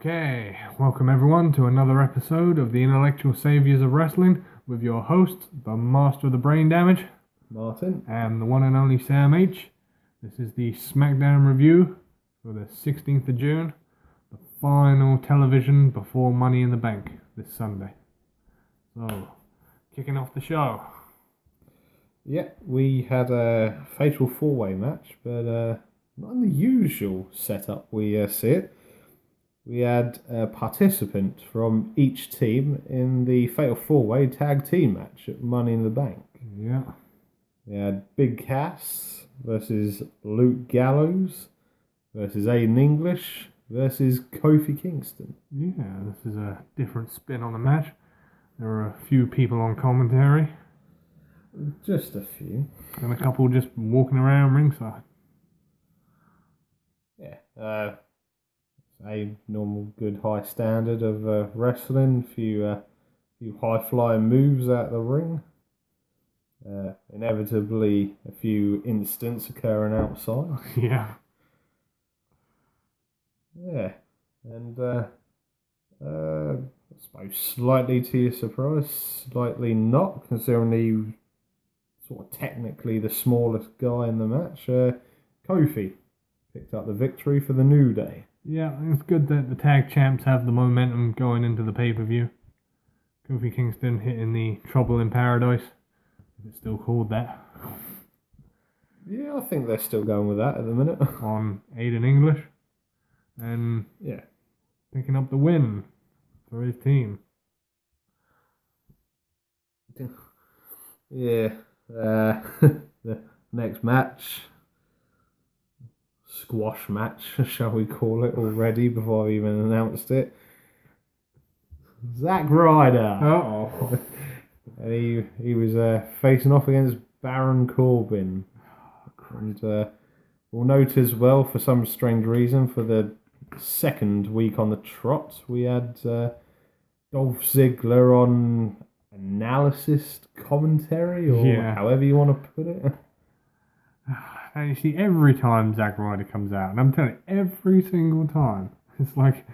Okay, welcome everyone to another episode of the Intellectual Saviors of Wrestling with your host, the Master of the Brain Damage, Martin, and the one and only Sam H. This is the Smackdown review for the 16th of June, the final television before Money in the Bank this Sunday. So, kicking off the show. Yeah, we had a fatal four-way match, but not in the usual setup we see it. We had a participant from each team in the fatal four-way tag team match at Money in the Bank. Yeah. We had Big Cass versus Luke Gallows versus Aiden English versus Kofi Kingston. Yeah, this is a different spin on the match. There are a few people on commentary. Just a few. And a couple just walking around ringside. Yeah, a normal good high standard of wrestling. A few high-flying moves out the ring. Inevitably, a few incidents occurring outside. Yeah. Yeah, and I suppose slightly to your surprise, slightly not, considering he sort of technically the smallest guy in the match. Kofi picked up the victory for the New Day. Yeah, it's good that the tag champs have the momentum going into the pay-per-view. Kofi Kingston hitting the Trouble in Paradise. If it's still called that. Yeah, I think they're still going with that at the minute. On Aiden English. And Yeah. picking up the win for his team. Yeah. The next match. Squash match, shall we call it already, before I even announced it. Zack Ryder. Uh-oh. And he was facing off against Baron Corbin. And we'll note as well, for some strange reason, for the second week on the trot, we had Dolph Ziggler on analysis commentary, or however you want to put it. And you see, every time Zack Ryder comes out, and I'm telling you, every single time, it's like,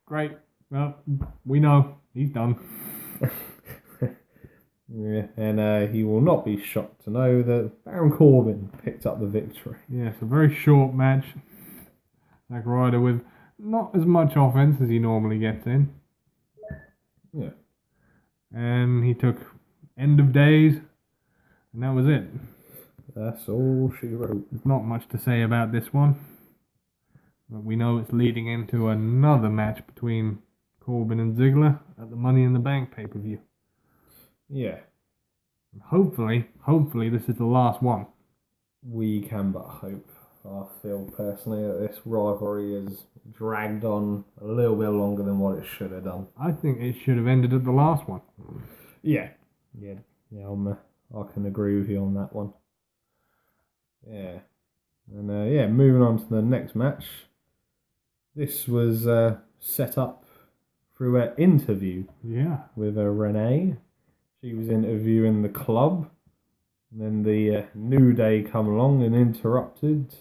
great, well, we know, he's done. Yeah, and he will not be shocked to know that Baron Corbin picked up the victory. Yeah, it's a very short match. Zack Ryder with not as much offense as he normally gets in. Yeah. And he took End of Days, and that was it. That's all she wrote. There's not much to say about this one. But we know it's leading into another match between Corbin and Ziggler at the Money in the Bank pay-per-view. Yeah. Hopefully this is the last one. We can but hope. I feel personally that this rivalry has dragged on a little bit longer than what it should have done. I think it should have ended at the last one. Yeah. I can agree with you on that one. Yeah. And moving on to the next match. This was set up through an interview. Yeah. With Renee. She was interviewing the club. And then the New Day come along and interrupted.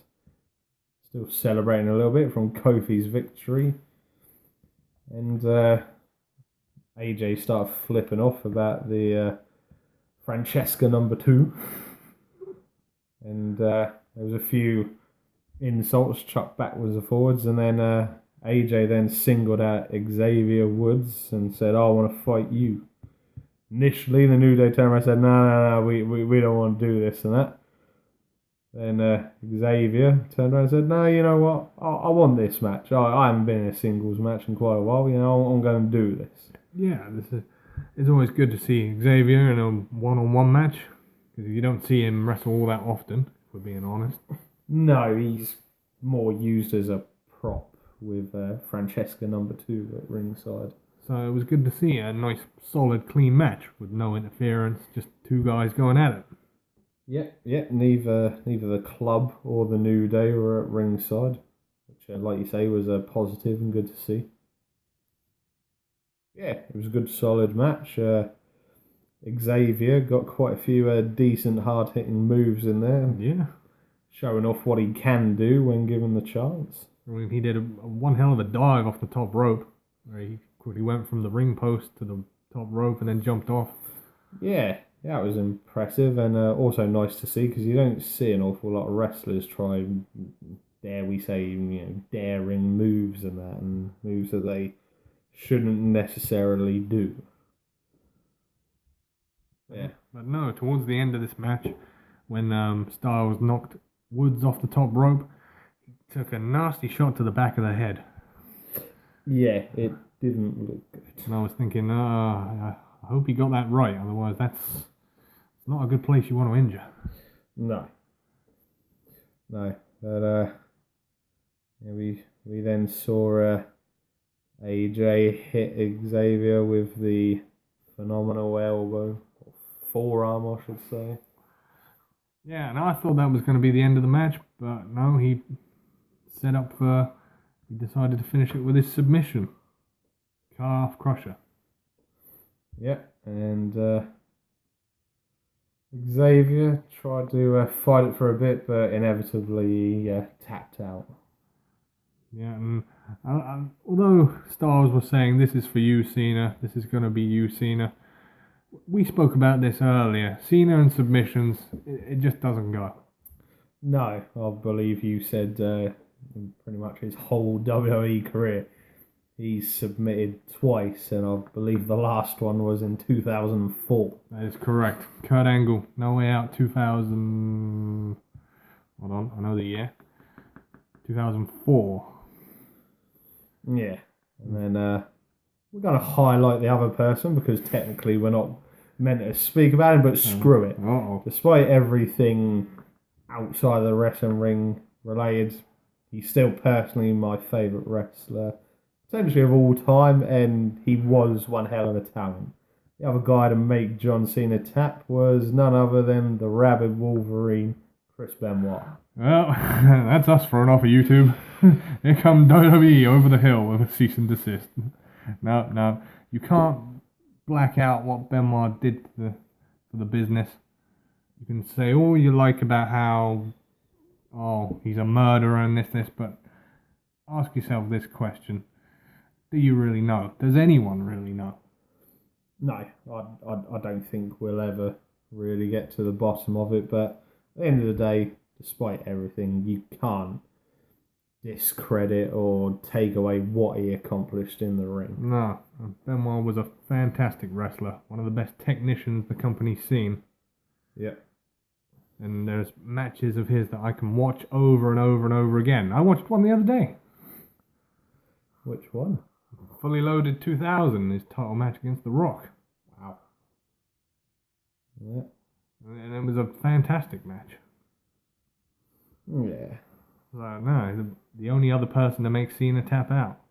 Still celebrating a little bit from Kofi's victory. And AJ started flipping off about the Francesca number 2. And there was a few insults chucked backwards and forwards. And then AJ then singled out Xavier Woods and said, I want to fight you. Initially, the New Day turned around and said, no, we don't want to do this and that. Then Xavier turned around and said, no, you know what? I want this match. I haven't been in a singles match in quite a while. You know, I'm going to do this. Yeah, it's always good to see Xavier in a one-on-one match. Because you don't see him wrestle all that often, if we're being honest. No, he's more used as a prop with Francesca number 2 at ringside. So it was good to see a nice, solid, clean match with no interference, just two guys going at it. Yeah. Neither the club or the New Day were at ringside, which, like you say, was a positive and good to see. Yeah, it was a good, solid match. Xavier got quite a few decent, hard-hitting moves in there. Yeah. Showing off what he can do when given the chance. I mean, he did one hell of a dive off the top rope. where he quickly went from the ring post to the top rope and then jumped off. Yeah, that was impressive and also nice to see because you don't see an awful lot of wrestlers try, dare we say, daring moves and moves that they shouldn't necessarily do. Yeah. But no, towards the end of this match, when Styles knocked Woods off the top rope, he took a nasty shot to the back of the head. Yeah, it didn't look good. And I was thinking, I hope he got that right, otherwise that's not a good place you want to injure. No. But we then saw AJ hit Xavier with the phenomenal elbow, or forearm, I should say. Yeah, and I thought that was going to be the end of the match, but no, he decided to finish it with his submission. Calf crusher. Yeah, and Xavier tried to fight it for a bit, but inevitably tapped out. Yeah, and although Styles was saying, this is for you, Cena, this is going to be you, Cena, we spoke about this earlier. Cena and submissions, it just doesn't go. No, I believe you said in pretty much his whole WWE career, he's submitted twice, and I believe the last one was in 2004. That is correct. Kurt Angle, No Way Out 2000... Hold on, I know the year. 2004. Yeah, and then we're going to highlight the other person because technically we're not meant to speak about him, but screw it. Uh-oh. Despite everything outside of the wrestling ring related, he's still personally my favourite wrestler, potentially of all time, and he was one hell of a talent. The other guy to make John Cena tap was none other than the rabid Wolverine, Chris Benoit. Well, that's us throwing off of YouTube. Here come WWE over the hill with a cease and desist. No, you can't black out what Benoit did for the business. You can say all you like about how, he's a murderer and this, but ask yourself this question. Do you really know? Does anyone really know? No, I don't think we'll ever really get to the bottom of it, but at the end of the day, despite everything, you can't discredit or take away what he accomplished in the ring. No, Benoit was a fantastic wrestler, one of the best technicians the company's seen. Yeah. And there's matches of his that I can watch over and over and over again. I watched one the other day. Which one? Fully Loaded 2000, his title match against The Rock. Wow. Yeah. And it was a fantastic match. Yeah. No, the only other person to make Cena tap out.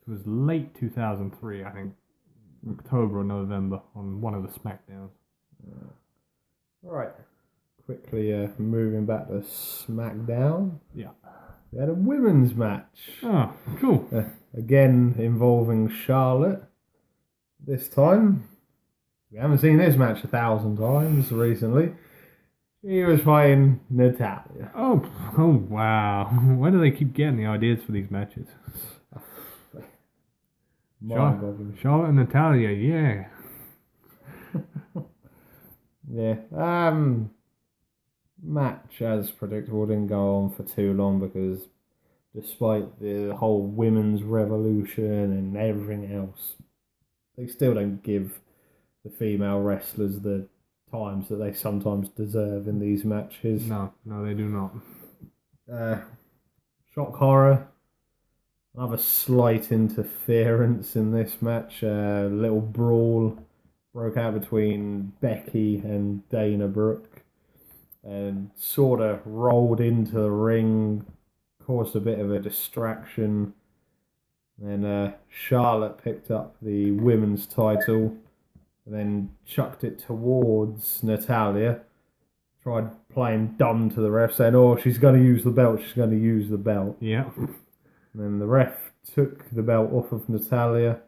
It was late 2003, I think. October or November on one of the Smackdowns. Right. Quickly moving back to Smackdown. Yeah. We had a women's match. Oh, cool. Again involving Charlotte. This time, we haven't seen this match 1,000 times recently. She was fighting Natalya. Oh, wow. Where do they keep getting the ideas for these matches? Charlotte and Natalya, yeah. Yeah. Match, as predictable, didn't go on for too long because despite the whole women's revolution and everything else, they still don't give the female wrestlers the times that they sometimes deserve in these matches. No, they do not. Shock horror. Another slight interference in this match. A little brawl broke out between Becky and Dana Brooke and sort of rolled into the ring, caused a bit of a distraction. Then Charlotte picked up the women's title and then chucked it towards Natalya. Tried playing dumb to the ref, saying, she's going to use the belt, Yeah. And then the ref took the belt off of Natalya.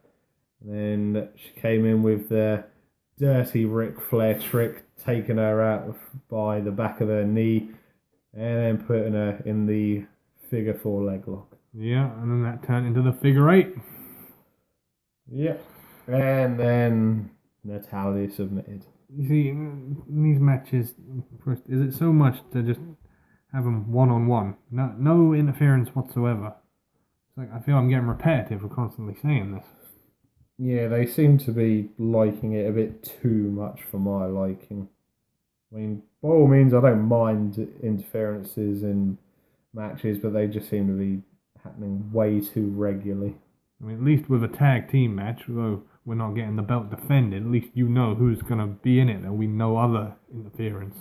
And then she came in with the dirty Ric Flair trick, taking her out by the back of her knee and then putting her in the figure 4 leg lock. Yeah, and then that turned into the figure 8. Yeah. And then Natalya submitted. You see, in these matches, first, is it so much to just have them one-on-one? No interference whatsoever. It's like I feel I'm getting repetitive for constantly saying this. Yeah, they seem to be liking it a bit too much for my liking. I mean, by all means, I don't mind interferences in matches, but they just seem to be happening way too regularly. I mean, at least with a tag team match, although we're not getting the belt defended, at least you know who's going to be in it. There'll be no other interference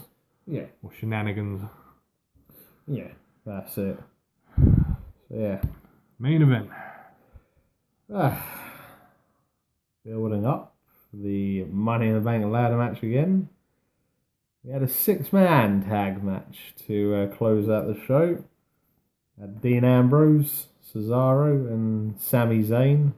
Yeah, or shenanigans. yeah, that's it. So, yeah. Main event. Building up the Money in the Bank ladder match again. We had a 6-man tag match to close out the show. Had Dean Ambrose, Cesaro, and Sami Zayn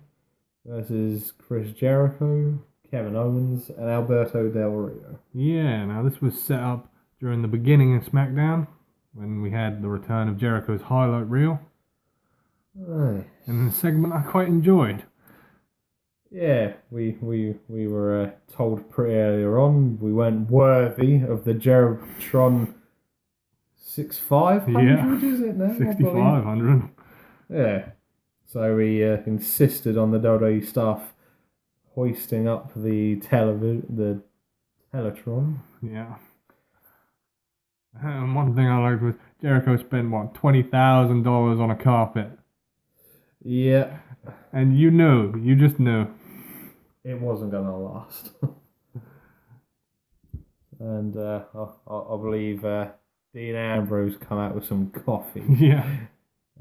versus Chris Jericho, Kevin Owens, and Alberto Del Rio. Yeah, now this was set up during the beginning of Smackdown when we had the return of Jericho's highlight reel. Nice. And the segment I quite enjoyed. Yeah, we were told pretty earlier on we weren't worthy of the Jeritron 6,500, is it now? 6,500. Yeah. So we insisted on the WWE staff hoisting up the Teletron. Yeah. And one thing I liked was Jericho spent, $20,000 on a carpet. Yeah. And you just knew. It wasn't going to last. And I believe Dean Ambrose come out with some coffee. Yeah.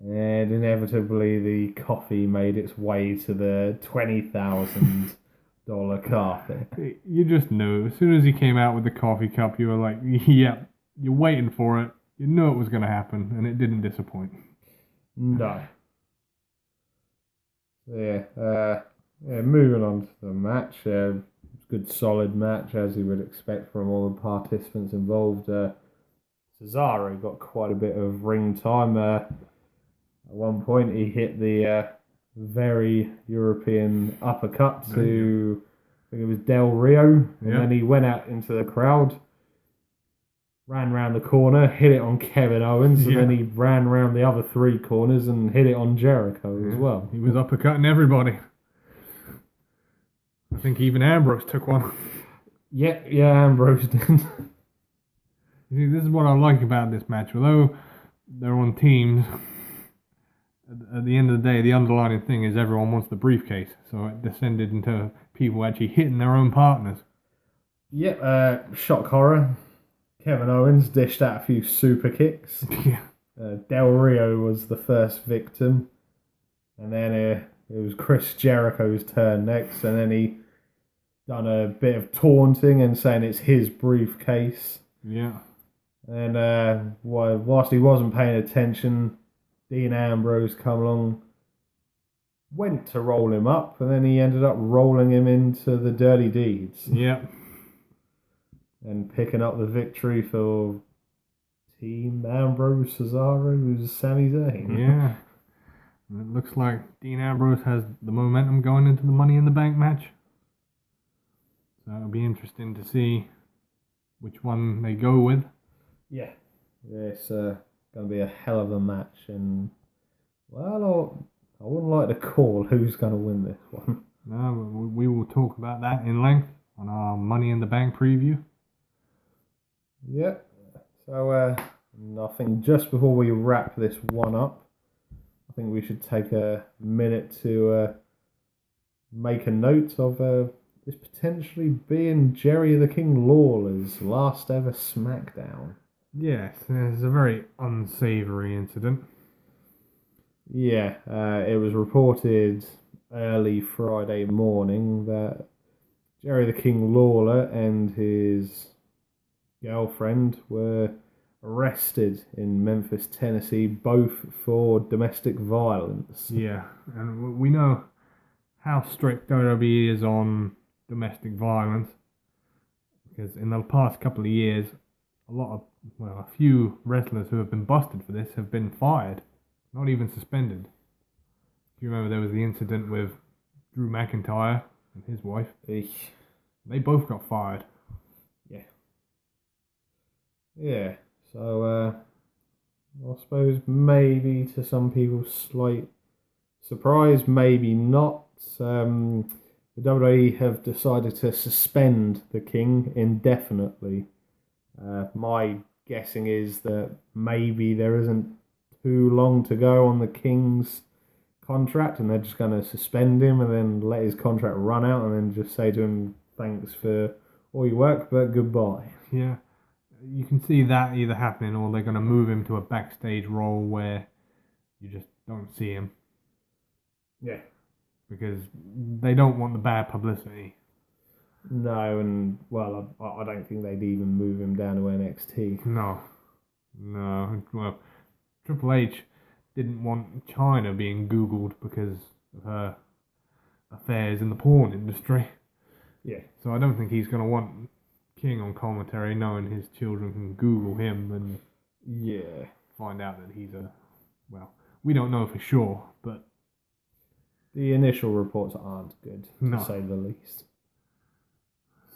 And inevitably the coffee made its way to the $20,000 carpet. You just knew. As soon as he came out with the coffee cup, you were like, yep, you're waiting for it. You knew it was going to happen, and it didn't disappoint. No. Yeah, moving on to the match. Good solid match, as you would expect from all the participants involved. Cesaro got quite a bit of ring time. At one point, he hit the very European uppercut to, I think it was Del Rio, and then he went out into the crowd, ran round the corner, hit it on Kevin Owens, and then he ran round the other 3 corners and hit it on Jericho as well. He was uppercutting everybody. I think even Ambrose took one. Yeah, Ambrose did. You see, this is what I like about this match. Although they're on teams, at the end of the day, the underlying thing is everyone wants the briefcase. So it descended into people actually hitting their own partners. Yep, shock horror. Kevin Owens dished out a few super kicks. Yeah. Del Rio was the first victim. And then it was Chris Jericho's turn next. And then he done a bit of taunting and saying it's his briefcase. Yeah. And whilst he wasn't paying attention, Dean Ambrose come along, went to roll him up, and then he ended up rolling him into the Dirty Deeds. Yeah. And picking up the victory for Team Ambrose, Cesaro, Sami Zayn. Yeah. It looks like Dean Ambrose has the momentum going into the Money in the Bank match. So it'll be interesting to see which one they go with. Yeah. It's going to be a hell of a match. And, well, I wouldn't like to call who's going to win this one. No, we will talk about that in length on our Money in the Bank preview. Yeah. So, I think just before we wrap this one up, I think we should take a minute to make a note of this potentially being Jerry the King Lawler's last ever Smackdown. Yes, it's a very unsavoury incident. Yeah, it was reported early Friday morning that Jerry the King Lawler and his girlfriend were arrested in Memphis, Tennessee, both for domestic violence. Yeah, and we know how strict WWE is on domestic violence, because in the past couple of years, a few wrestlers who have been busted for this have been fired, not even suspended. If you remember, there was the incident with Drew McIntyre and his wife. Eesh. They both got fired. Yeah. So, I suppose maybe to some people slight surprise, maybe not. The WWE have decided to suspend the King indefinitely. My guessing is that maybe there isn't too long to go on the King's contract, and they're just going to suspend him and then let his contract run out, and then just say to him, "Thanks for all your work, but goodbye." Yeah. You can see that either happening, or they're going to move him to a backstage role where you just don't see him. Yeah. Because they don't want the bad publicity. No, and well, I don't think they'd even move him down to NXT. No. Well, Triple H didn't want China being Googled because of her affairs in the porn industry. Yeah. So I don't think he's going to want King on commentary, knowing his children can Google him and find out that he's well, we don't know for sure, but the initial reports aren't good, to say the least.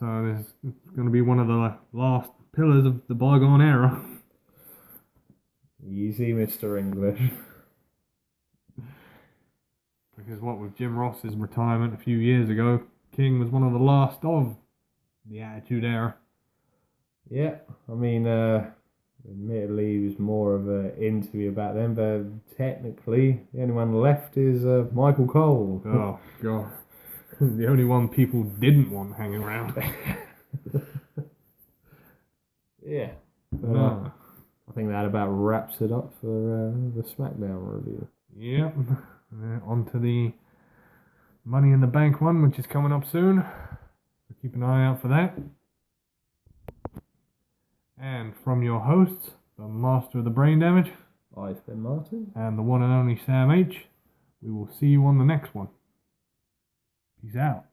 So it's going to be one of the last pillars of the bygone era. Easy, Mr. English. Because what with Jim Ross's retirement a few years ago, King was one of the last of the Attitude Era. Yeah, I mean, admittedly, he was more of an interview about them, but technically, the only one left is Michael Cole. Oh, God. The only one people didn't want hanging around. Yeah. But, I think that about wraps it up for the Smackdown review. Yep. On to the Money in the Bank one, which is coming up soon. So keep an eye out for that. And from your hosts, the Master of the Brain Damage, I've been Martin. and the one and only Sam H, we will see you on the next one. Peace out.